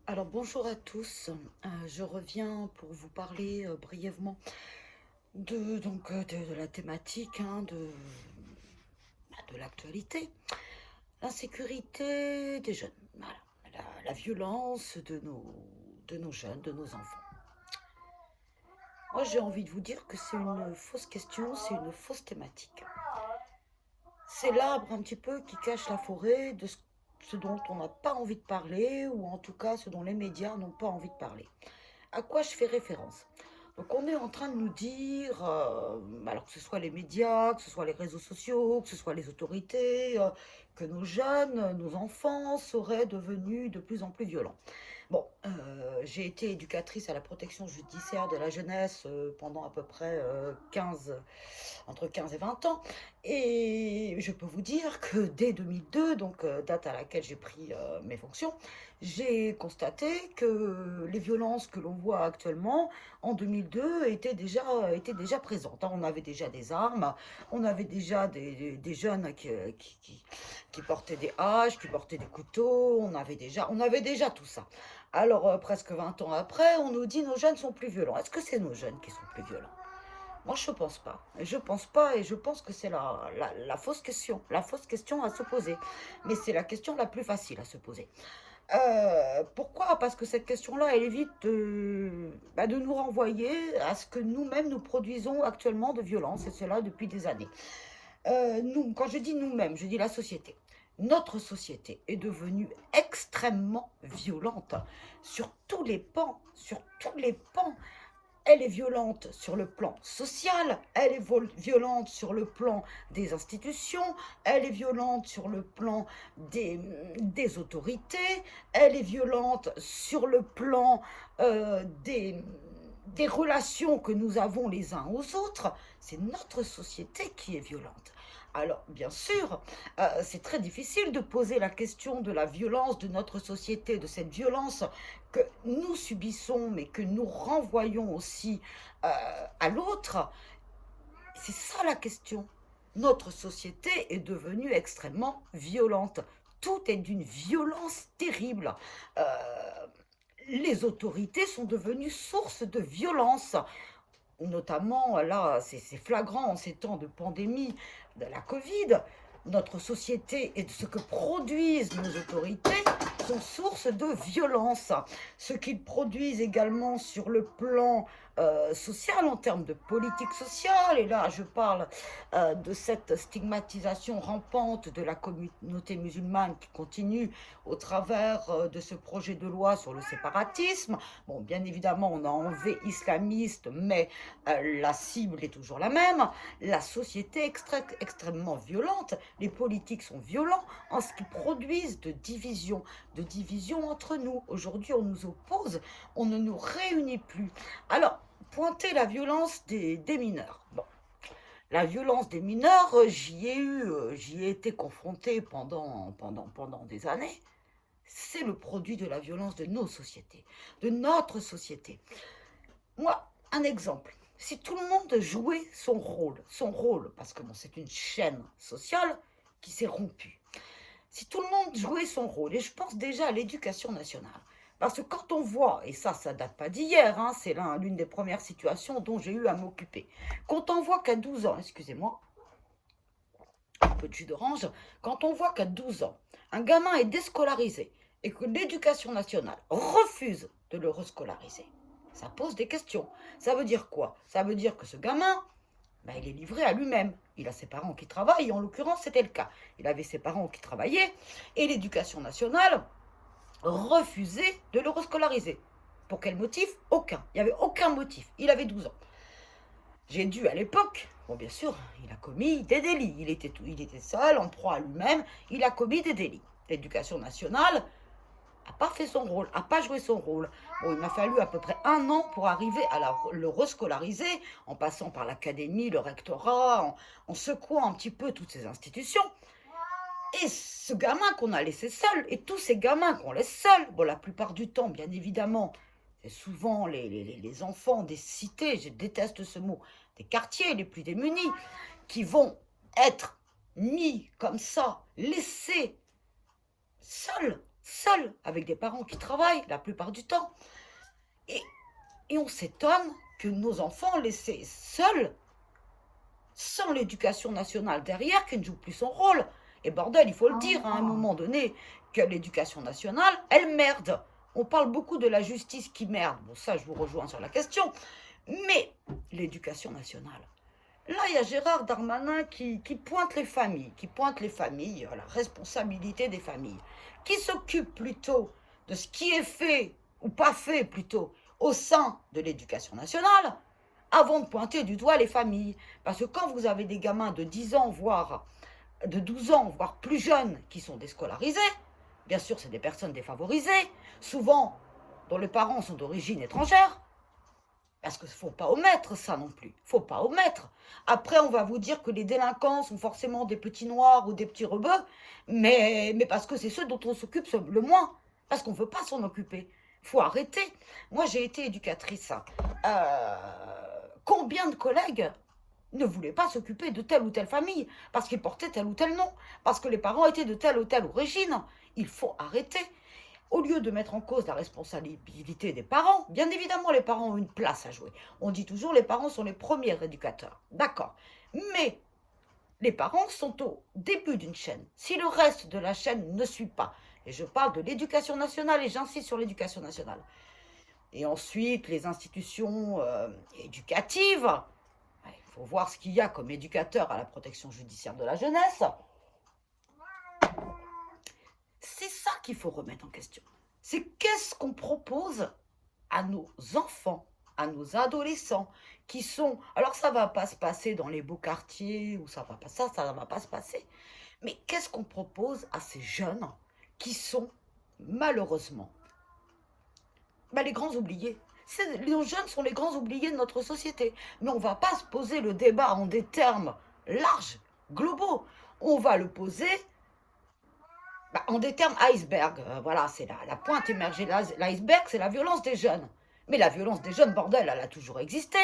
Alors bonjour à tous. Je reviens pour vous parler brièvement de la thématique de l'actualité, l'insécurité des jeunes, voilà, la violence de nos jeunes, de nos enfants. Moi j'ai envie de vous dire que c'est une fausse question, c'est une fausse thématique. C'est l'arbre un petit peu qui cache la forêt de ce dont on n'a pas envie de parler, ou en tout cas ce dont les médias n'ont pas envie de parler. À quoi je fais référence? Donc on est en train de nous dire, alors que ce soit les médias, que ce soit les réseaux sociaux, que ce soit les autorités, que nos jeunes, nos enfants seraient devenus de plus en plus violents. Bon, j'ai été éducatrice à la protection judiciaire de la jeunesse pendant à peu près 15, entre 15 et 20 ans. Et je peux vous dire que dès 2002, donc date à laquelle j'ai pris mes fonctions, j'ai constaté que les violences que l'on voit actuellement, en 2002, étaient déjà présentes, hein. On avait déjà des armes, on avait déjà des jeunes qui portaient des haches, qui portaient des couteaux, on avait déjà tout ça. Alors, presque 20 ans après, on nous dit nos jeunes sont plus violents. Est-ce que c'est nos jeunes qui sont plus violents? Moi, je pense pas. Je pense pas et je pense que c'est la fausse question à se poser. Mais c'est la question la plus facile à se poser. Pourquoi? Parce que cette question-là, elle évite de nous renvoyer à ce que nous-mêmes nous produisons actuellement de violence, et cela depuis des années. Nous, quand je dis nous-mêmes, je dis la société. Notre société est devenue extrêmement violente sur tous les pans, sur tous les pans. Elle est violente sur le plan social, elle est violente sur le plan des institutions, elle est violente sur le plan des autorités, elle est violente sur le plan des relations que nous avons les uns aux autres. C'est notre société qui est violente. Alors, bien sûr, c'est très difficile de poser la question de la violence de notre société, de cette violence que nous subissons, mais que nous renvoyons aussi à l'autre. C'est ça la question. Notre société est devenue extrêmement violente. Tout est d'une violence terrible. Euh, les autorités sont devenues source de violence, notamment là, c'est flagrant en ces temps de pandémie de la Covid. Notre société et ce que produisent nos autorités sont source de violence. Ce qu'ils produisent également sur le plan social, en termes de politique sociale, et là je parle de cette stigmatisation rampante de la communauté musulmane qui continue au travers de ce projet de loi sur le séparatisme. Bon, bien évidemment, on a enlevé islamiste, mais la cible est toujours la même. La société est extrêmement violente. Les politiques sont violents en ce qu'ils produisent de division entre nous. Aujourd'hui, on nous oppose, on ne nous réunit plus. Alors, pointer la violence des mineurs. Bon, la violence des mineurs, j'y ai été confrontée pendant des années. C'est le produit de la violence de nos sociétés, de notre société. Moi, un exemple. Si tout le monde jouait son rôle, parce que bon, c'est une chaîne sociale qui s'est rompue. Si tout le monde jouait son rôle, et je pense déjà à l'éducation nationale, parce que quand on voit, et ça date pas d'hier, hein, c'est l'une des premières situations dont j'ai eu à m'occuper, quand on voit qu'à 12 ans, excusez-moi, un peu de jus d'orange, quand on voit qu'à 12 ans, un gamin est déscolarisé et que l'éducation nationale refuse de le rescolariser, ça pose des questions. Ça veut dire quoi? Ça veut dire que ce gamin, il est livré à lui-même. Il a ses parents qui travaillent, et en l'occurrence, c'était le cas. Il avait ses parents qui travaillaient, et l'éducation nationale refusait de le rescolariser. Pour quel motif? Aucun. Il n'y avait aucun motif. Il avait 12 ans. J'ai dû, à l'époque, bon, bien sûr, il a commis des délits. Il était seul, en proie à lui-même. Il a commis des délits. L'éducation nationale n'a pas fait son rôle, n'a pas joué son rôle. Bon, il m'a fallu à peu près un an pour arriver à le rescolariser, en passant par l'académie, le rectorat, en secouant un petit peu toutes ces institutions. Et ce gamin qu'on a laissé seul, et tous ces gamins qu'on laisse seuls, bon, la plupart du temps, bien évidemment, c'est souvent les enfants des cités, je déteste ce mot, des quartiers les plus démunis, qui vont être mis comme ça, laissés seuls, seuls, avec des parents qui travaillent la plupart du temps. Et, et on s'étonne que nos enfants laissés seuls, sans l'éducation nationale derrière, qui ne joue plus son rôle. Et bordel, il faut le dire à un moment donné, que l'éducation nationale, elle merde. On parle beaucoup de la justice qui merde. Bon, ça, je vous rejoins sur la question. Mais l'éducation nationale, là, il y a Gérard Darmanin qui pointe les familles, la responsabilité des familles, qui s'occupe plutôt de ce qui est fait, ou pas fait plutôt, au sein de l'éducation nationale, avant de pointer du doigt les familles. Parce que quand vous avez des gamins de 10 ans, voire de 12 ans, voire plus jeunes, qui sont déscolarisés, bien sûr, c'est des personnes défavorisées, souvent dont les parents sont d'origine étrangère, parce qu'il ne faut pas omettre ça non plus. Il ne faut pas omettre. Après, on va vous dire que les délinquants sont forcément des petits noirs ou des petits rebeux, mais parce que c'est ceux dont on s'occupe le moins. Parce qu'on ne veut pas s'en occuper. Il faut arrêter. Moi, j'ai été éducatrice. Combien de collègues ne voulaient pas s'occuper de telle ou telle famille parce qu'ils portaient tel ou tel nom, parce que les parents étaient de telle ou telle origine? Il faut arrêter. Au lieu de mettre en cause la responsabilité des parents, bien évidemment, les parents ont une place à jouer. On dit toujours les parents sont les premiers éducateurs. D'accord. Mais les parents sont au début d'une chaîne. Si le reste de la chaîne ne suit pas, et je parle de l'éducation nationale et j'insiste sur l'éducation nationale, et ensuite les institutions éducatives, il faut voir ce qu'il y a comme éducateur à la protection judiciaire de la jeunesse. C'est ça qu'il faut remettre en question. C'est qu'est-ce qu'on propose à nos enfants, à nos adolescents, qui sont... Alors ça ne va pas se passer dans les beaux quartiers, ou ça ne va pas se passer. Mais qu'est-ce qu'on propose à ces jeunes qui sont malheureusement les grands oubliés? Les jeunes sont les grands oubliés de notre société. Mais on ne va pas se poser le débat en des termes larges, globaux. On va le poser en des termes iceberg. Voilà, c'est la pointe émergée de l'iceberg, c'est la violence des jeunes. Mais la violence des jeunes, bordel, elle a toujours existé.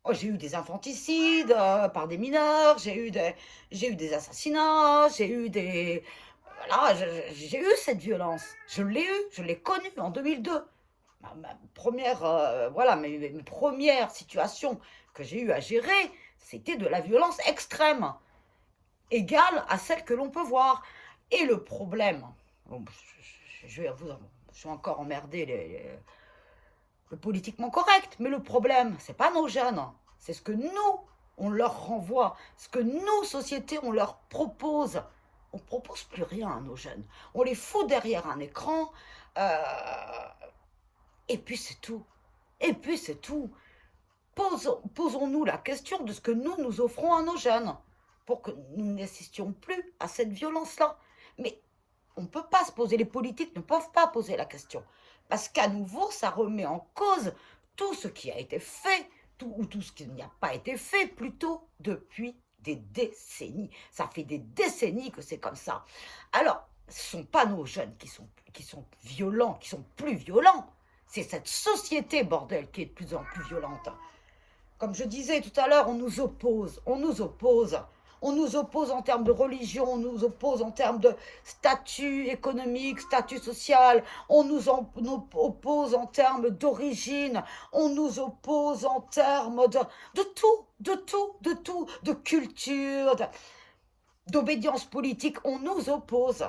Oh, j'ai eu des infanticides par des mineurs, j'ai eu des assassinats, j'ai eu des... Voilà, j'ai eu cette violence. Je l'ai connue en 2002. Ma première, mes premières situations que j'ai eu à gérer, c'était de la violence extrême, égale à celle que l'on peut voir. Et le problème, je vais encore emmerder le politiquement correct, mais le problème, c'est pas nos jeunes, c'est ce que nous, on leur renvoie, ce que nous, société, on leur propose. On propose plus rien à nos jeunes. On les fout derrière un écran, et puis c'est tout. Et puis c'est tout. Posons-nous la question de ce que nous offrons à nos jeunes, pour que nous n'assistions plus à cette violence-là. Mais on ne peut pas se poser, les politiques ne peuvent pas poser la question. Parce qu'à nouveau, ça remet en cause tout ce qui a été fait, tout ce qui n'a pas été fait, plutôt depuis des décennies. Ça fait des décennies que c'est comme ça. Alors, ce ne sont pas nos jeunes qui sont violents, qui sont plus violents. C'est cette société, bordel, qui est de plus en plus violente. Comme je disais tout à l'heure, on nous oppose. On nous oppose en termes de religion, on nous oppose en termes de statut économique, statut social, on nous oppose en termes d'origine, on nous oppose en termes de tout, de culture, d'obédience politique, on nous oppose.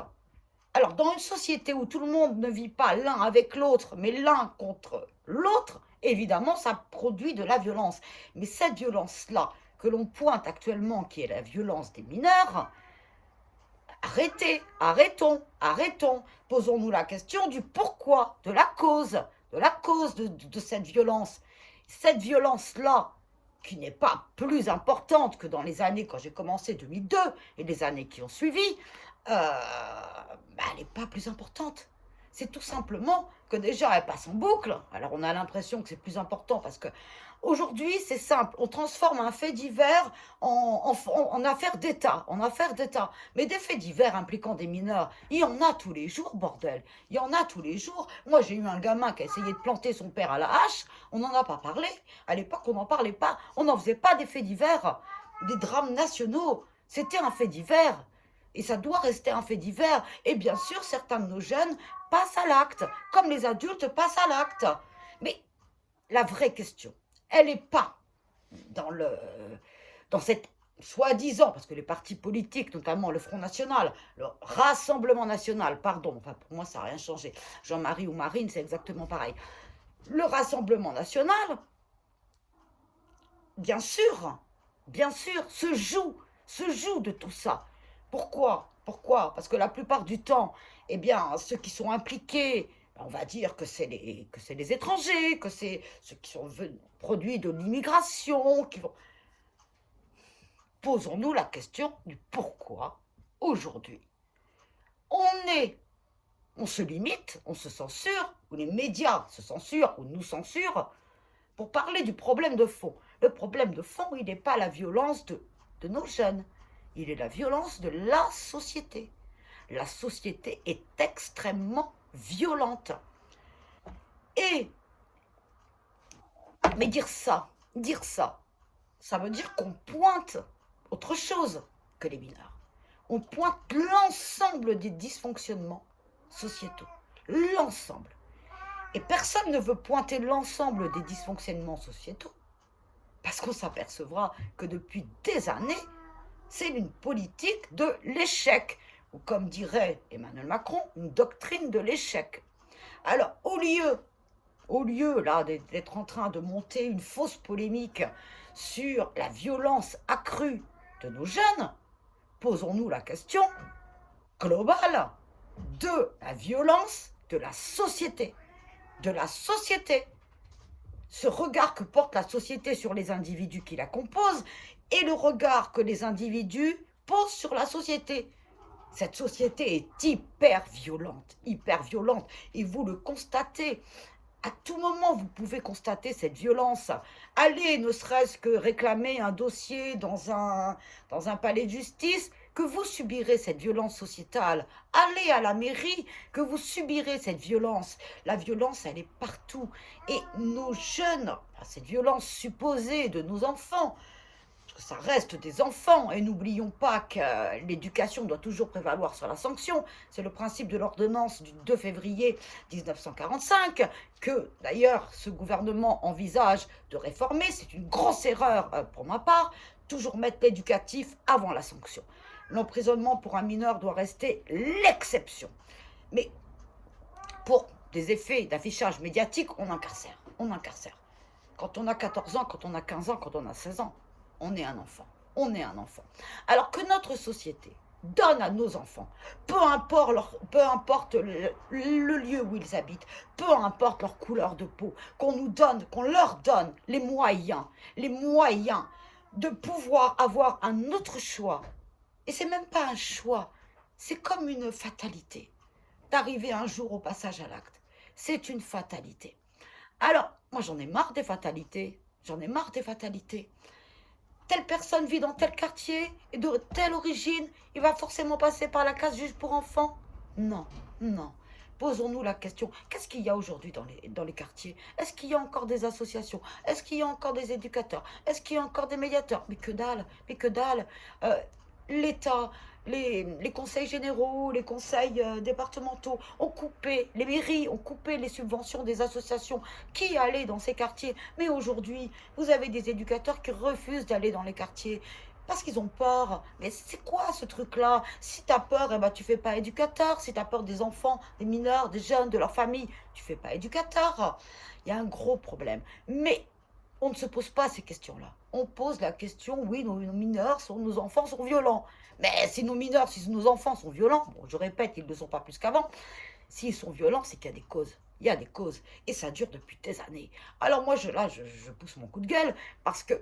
Alors, dans une société où tout le monde ne vit pas l'un avec l'autre, mais l'un contre l'autre, évidemment, ça produit de la violence. Mais cette violence-là, que l'on pointe actuellement, qui est la violence des mineurs, arrêtons. Posons-nous la question du pourquoi, de la cause de cette violence. Cette violence-là, qui n'est pas plus importante que dans les années, quand j'ai commencé 2002, et les années qui ont suivi, elle n'est pas plus importante. C'est tout simplement que déjà, elle passe en boucle. Alors, on a l'impression que c'est plus important parce que aujourd'hui, c'est simple. On transforme un fait divers en affaire d'État. Mais des faits divers impliquant des mineurs, il y en a tous les jours, bordel. Il y en a tous les jours. Moi, j'ai eu un gamin qui a essayé de planter son père à la hache. On n'en a pas parlé. À l'époque, on n'en parlait pas. On n'en faisait pas des faits divers, des drames nationaux. C'était un fait divers. Et ça doit rester un fait divers. Et bien sûr, certains de nos jeunes passent à l'acte, comme les adultes passent à l'acte. Mais la vraie question, elle n'est pas dans cette soi-disant, parce que les partis politiques, notamment le Front National, le Rassemblement National, pardon, enfin pour moi ça n'a rien changé, Jean-Marie ou Marine, c'est exactement pareil. Le Rassemblement National, bien sûr, se joue de tout ça. Pourquoi? Parce que la plupart du temps, eh bien, ceux qui sont impliqués, on va dire que c'est les étrangers, que c'est ceux qui sont produits de l'immigration, qui vont... Posons-nous la question du pourquoi, aujourd'hui, on se limite, on se censure, ou les médias se censurent, ou nous censurent, pour parler du problème de fond. Le problème de fond, il n'est pas la violence de nos jeunes, il est la violence de la société. La société est extrêmement violente. Mais dire ça veut dire qu'on pointe autre chose que les mineurs. On pointe l'ensemble des dysfonctionnements sociétaux. L'ensemble. Et personne ne veut pointer l'ensemble des dysfonctionnements sociétaux, parce qu'on s'apercevra que depuis des années, c'est une politique de l'échec, ou comme dirait Emmanuel Macron, une doctrine de l'échec. Alors, au lieu là d'être en train de monter une fausse polémique sur la violence accrue de nos jeunes, posons-nous la question globale de la violence de la société. Ce regard que porte la société sur les individus qui la composent et le regard que les individus posent sur la société. Cette société est hyper violente. Et vous le constatez. À tout moment, vous pouvez constater cette violence. Allez, ne serait-ce que réclamer un dossier dans un palais de justice, que vous subirez cette violence sociétale. Allez à la mairie, que vous subirez cette violence. La violence, elle est partout. Et nos jeunes, cette violence supposée de nos enfants, ça reste des enfants, et n'oublions pas que l'éducation doit toujours prévaloir sur la sanction. C'est le principe de l'ordonnance du 2 février 1945, que d'ailleurs ce gouvernement envisage de réformer. C'est une grosse erreur pour ma part, toujours mettre l'éducatif avant la sanction. L'emprisonnement pour un mineur doit rester l'exception. Mais pour des effets d'affichage médiatique, on incarcère. Quand on a 14 ans, quand on a 15 ans, quand on a 16 ans, on est un enfant. Alors que notre société donne à nos enfants, peu importe le lieu où ils habitent, peu importe leur couleur de peau, qu'on leur donne les moyens de pouvoir avoir un autre choix. Et c'est même pas un choix, c'est comme une fatalité d'arriver un jour au passage à l'acte. C'est une fatalité. Alors, moi j'en ai marre des fatalités. Telle personne vit dans tel quartier et de telle origine, il va forcément passer par la case juge pour enfants. Non. Posons-nous la question, qu'est-ce qu'il y a aujourd'hui dans les quartiers? Est-ce qu'il y a encore des associations? Est-ce qu'il y a encore des éducateurs? Est-ce qu'il y a encore des médiateurs? Mais que dalle. L'État, les conseils généraux, les conseils départementaux ont coupé, les mairies ont coupé les subventions des associations qui allaient dans ces quartiers. Mais aujourd'hui, vous avez des éducateurs qui refusent d'aller dans les quartiers parce qu'ils ont peur. Mais c'est quoi ce truc-là? Si tu as peur, eh ben, tu fais pas éducateur. Si tu as peur des enfants, des mineurs, des jeunes, de leur famille, tu fais pas éducateur. Il y a un gros problème. Mais on ne se pose pas ces questions-là. On pose la question, oui, nos enfants sont violents. Mais si nos enfants sont violents, bon, je répète, ils ne le sont pas plus qu'avant, s'ils sont violents, c'est qu'il y a des causes. Il y a des causes. Et ça dure depuis des années. Alors moi, je pousse mon coup de gueule parce que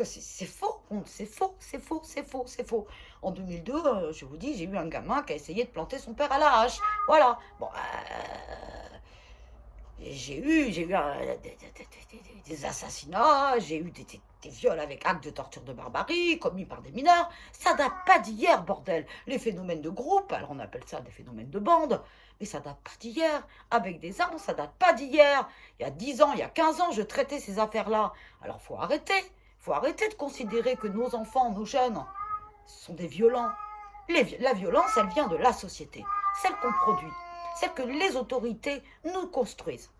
c'est faux. C'est faux. En 2002, je vous dis, j'ai eu un gamin qui a essayé de planter son père à la hache. Voilà. Bon, j'ai eu des assassinats, j'ai eu des viols avec actes de torture de barbarie commis par des mineurs. Ça date pas d'hier, bordel. Les phénomènes de groupe, alors on appelle ça des phénomènes de bande, mais ça date pas d'hier. Avec des armes, ça date pas d'hier. Il y a 10 ans, il y a 15 ans, je traitais ces affaires-là. Alors faut arrêter de considérer que nos enfants, nos jeunes, sont des violents. La violence, elle vient de la société, celle qu'on produit, celle que les autorités nous construisent,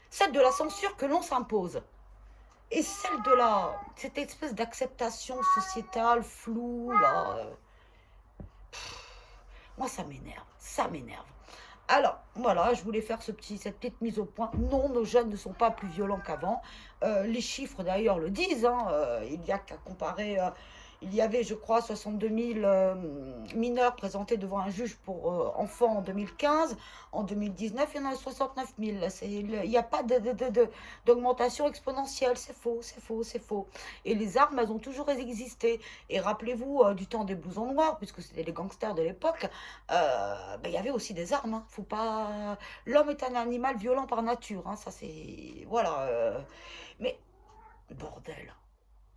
celle de la censure que l'on s'impose, et celle de cette espèce d'acceptation sociétale floue, là. Moi, ça m'énerve, ça m'énerve. Alors, voilà, je voulais faire cette petite mise au point. Non, nos jeunes ne sont pas plus violents qu'avant. Les chiffres, d'ailleurs, le disent, hein. Il n'y a qu'à comparer. Il y avait, je crois, 62 000 mineurs présentés devant un juge pour enfants en 2015. En 2019, il y en a 69 000. Il n'y a pas d'augmentation exponentielle. C'est faux, c'est faux, c'est faux. Et les armes, elles ont toujours existé. Et rappelez-vous du temps des blousons noirs, puisque c'était les gangsters de l'époque, il y avait aussi des armes. Hein. Faut pas... L'homme est un animal violent par nature. Hein. Ça, c'est... Voilà. Mais, bordel.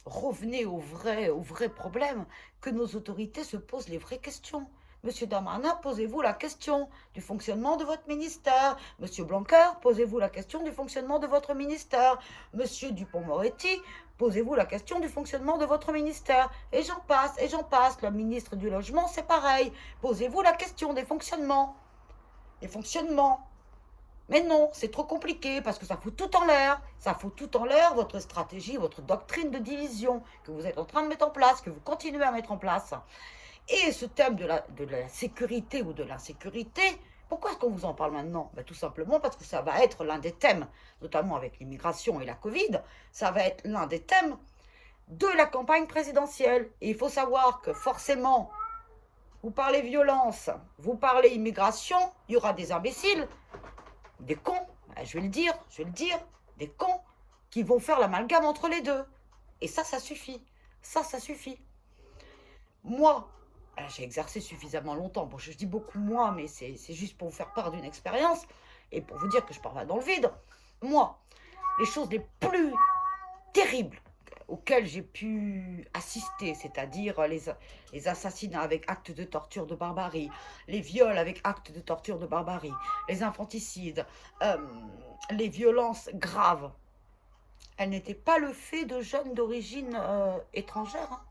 Revenez au vrai problème, que nos autorités se posent les vraies questions. Monsieur Darmanin, posez-vous la question du fonctionnement de votre ministère. Monsieur Blanquer, posez-vous la question du fonctionnement de votre ministère. Monsieur Dupond-Moretti, posez-vous la question du fonctionnement de votre ministère. Et j'en passe, et j'en passe. Le ministre du Logement, c'est pareil. Posez-vous la question des fonctionnements. Des fonctionnements. Mais non, c'est trop compliqué parce que ça fout tout en l'air. Ça fout tout en l'air votre stratégie, votre doctrine de division que vous êtes en train de mettre en place, que vous continuez à mettre en place. Et ce thème de la sécurité ou de l'insécurité, pourquoi est-ce qu'on vous en parle maintenant? Tout simplement parce que ça va être l'un des thèmes, notamment avec l'immigration et la Covid, ça va être l'un des thèmes de la campagne présidentielle. Et il faut savoir que forcément, vous parlez violence, vous parlez immigration, il y aura des imbéciles, des cons, je vais le dire, des cons qui vont faire l'amalgame entre les deux. Et ça suffit. Ça suffit. Moi, j'ai exercé suffisamment longtemps. Bon, je dis beaucoup moi, mais c'est juste pour vous faire part d'une expérience et pour vous dire que je pars pas dans le vide. Moi, les choses les plus terribles auxquelles j'ai pu assister, c'est-à-dire les assassinats avec actes de torture de barbarie, les viols avec actes de torture de barbarie, les infanticides, les violences graves, elles n'étaient pas le fait de jeunes d'origine étrangère. Hein.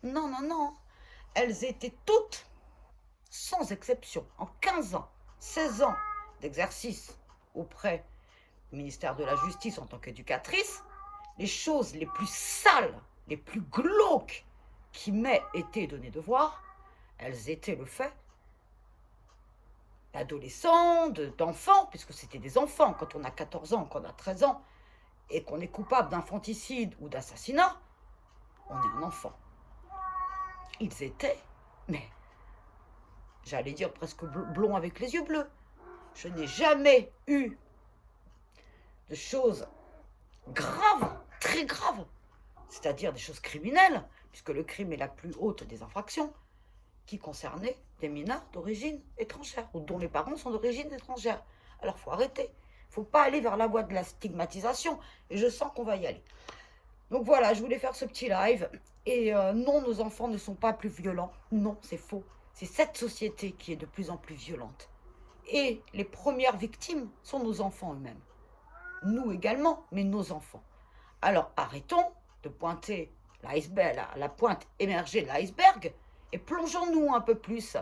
Non, non, non. Elles étaient toutes, sans exception, en 15 ans, 16 ans d'exercice auprès du ministère de la Justice en tant qu'éducatrice, les choses les plus sales, les plus glauques qui m'aient été données de voir, elles étaient le fait d'adolescents, d'enfants, puisque c'était des enfants. Quand on a 14 ans, quand on a 13 ans, et qu'on est coupable d'infanticide ou d'assassinat, on est un enfant. Ils étaient, mais j'allais dire presque blonds avec les yeux bleus. Je n'ai jamais eu de choses graves, très graves, c'est-à-dire des choses criminelles, puisque le crime est la plus haute des infractions, qui concernaient des mineurs d'origine étrangère, ou dont les parents sont d'origine étrangère. Alors, il faut arrêter. Il ne faut pas aller vers la voie de la stigmatisation, et je sens qu'on va y aller. Donc voilà, je voulais faire ce petit live. Et non, nos enfants ne sont pas plus violents. Non, c'est faux. C'est cette société qui est de plus en plus violente. Et les premières victimes sont nos enfants eux-mêmes. Nous également, mais nos enfants. Alors arrêtons de pointer l'iceberg, la pointe émergée de l'iceberg, et plongeons-nous un peu plus.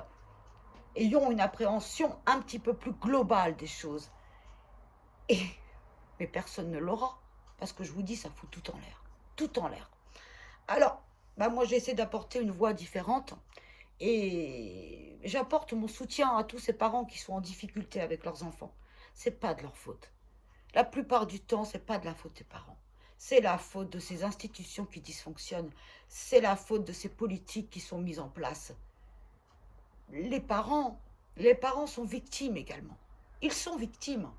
Ayons une appréhension un petit peu plus globale des choses. Mais personne ne l'aura, parce que je vous dis, ça fout tout en l'air. Tout en l'air. Alors, moi j'essaie d'apporter une voix différente, et j'apporte mon soutien à tous ces parents qui sont en difficulté avec leurs enfants. C'est pas de leur faute. La plupart du temps, c'est pas de la faute des parents. C'est la faute de ces institutions qui dysfonctionnent. C'est la faute de ces politiques qui sont mises en place. Les parents sont victimes également. Ils sont victimes.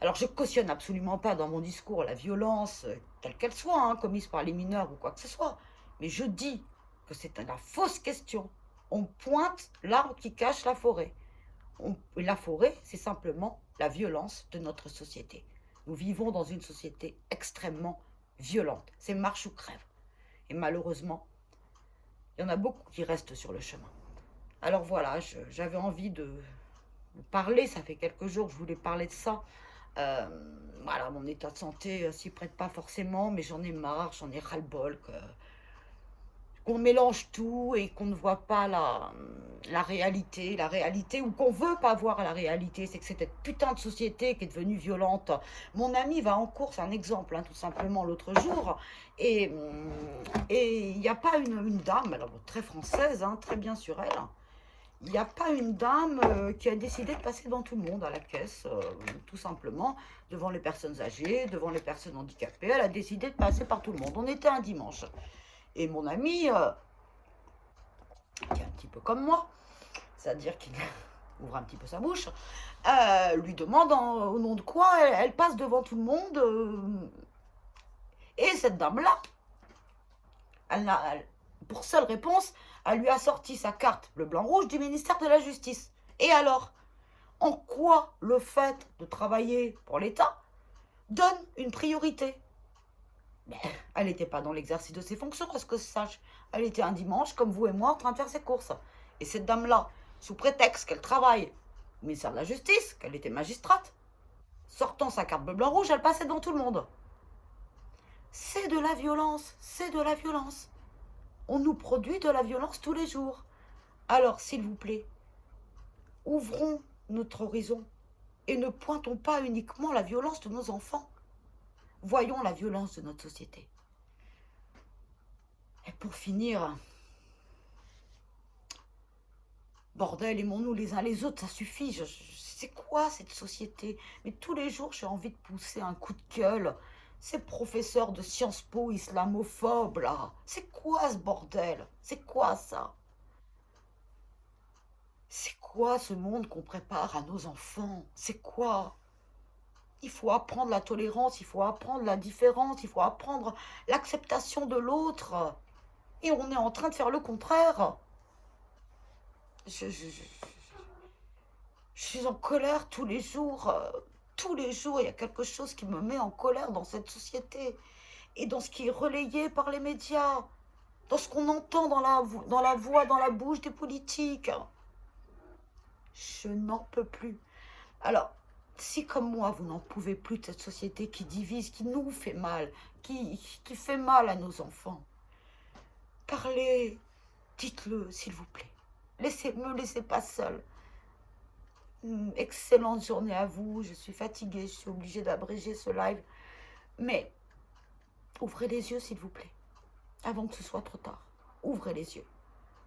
Alors je cautionne absolument pas dans mon discours la violence, quelle qu'elle soit, hein, commise par les mineurs ou quoi que ce soit. Mais je dis que c'est la fausse question. On pointe l'arbre qui cache la forêt. La forêt, c'est simplement la violence de notre société. Nous vivons dans une société extrêmement violente. C'est marche ou crève. Et malheureusement, il y en a beaucoup qui restent sur le chemin. Alors voilà, j'avais envie de parler, ça fait quelques jours que je voulais parler de ça. Voilà, mon état de santé s'y prête pas forcément, mais j'en ai marre, j'en ai ras-le-bol qu'on mélange tout et qu'on ne voit pas la réalité, ou qu'on veut pas voir la réalité, c'est que c'est cette putain de société qui est devenue violente. Mon ami va en course, un exemple, hein, tout simplement, l'autre jour, et il n'y a pas une dame, alors très française, hein, très bien sur elle, il n'y a pas une dame qui a décidé de passer devant tout le monde à la caisse, tout simplement, devant les personnes âgées, devant les personnes handicapées. Elle a décidé de passer par tout le monde. On était un dimanche. Et mon ami, qui est un petit peu comme moi, c'est-à-dire qu'il ouvre un petit peu sa bouche, lui demande au nom de quoi elle passe devant tout le monde. Et cette dame-là, pour seule réponse, elle lui a sorti sa carte bleu, blanc, rouge du ministère de la Justice. Et alors, en quoi le fait de travailler pour l'État donne une priorité? Mais elle n'était pas dans l'exercice de ses fonctions, à ce que je sache. Elle était un dimanche, comme vous et moi, en train de faire ses courses. Et cette dame-là, sous prétexte qu'elle travaille au ministère de la Justice, qu'elle était magistrate, sortant sa carte bleu, blanc, rouge, elle passait devant tout le monde. C'est de la violence, c'est de la violence. On nous produit de la violence tous les jours. Alors, s'il vous plaît, ouvrons notre horizon et ne pointons pas uniquement la violence de nos enfants. Voyons la violence de notre société. Et pour finir, bordel, aimons-nous les uns les autres, ça suffit. C'est quoi cette société? Mais tous les jours, j'ai envie de pousser un coup de gueule. Ces professeurs de Sciences Po islamophobes, là. C'est quoi ce bordel? C'est quoi ça? C'est quoi ce monde qu'on prépare à nos enfants? C'est quoi? Il faut apprendre la tolérance, il faut apprendre la différence, il faut apprendre l'acceptation de l'autre. Et on est en train de faire le contraire. Je suis en colère tous les jours. Tous les jours, il y a quelque chose qui me met en colère dans cette société. Et dans ce qui est relayé par les médias. Dans ce qu'on entend dans la voix, dans la bouche des politiques. Je n'en peux plus. Alors, si comme moi, vous n'en pouvez plus de cette société qui divise, qui nous fait mal, qui fait mal à nos enfants, parlez, dites-le, s'il vous plaît. Me laissez pas seule. Excellente journée à vous. Je suis fatiguée, je suis obligée d'abréger ce live. Mais ouvrez les yeux, s'il vous plaît, avant que ce soit trop tard. Ouvrez les yeux.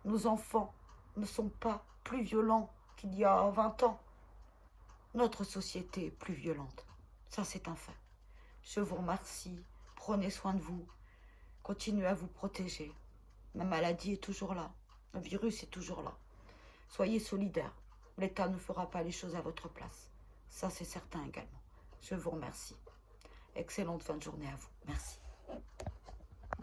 Nos enfants ne sont pas plus violents qu'il y a 20 ans. Notre société est plus violente. Ça, c'est un fait. Je vous remercie. Prenez soin de vous. Continuez à vous protéger. La maladie est toujours là. Le virus est toujours là. Soyez solidaires. L'État ne fera pas les choses à votre place. Ça, c'est certain également. Je vous remercie. Excellente fin de journée à vous. Merci.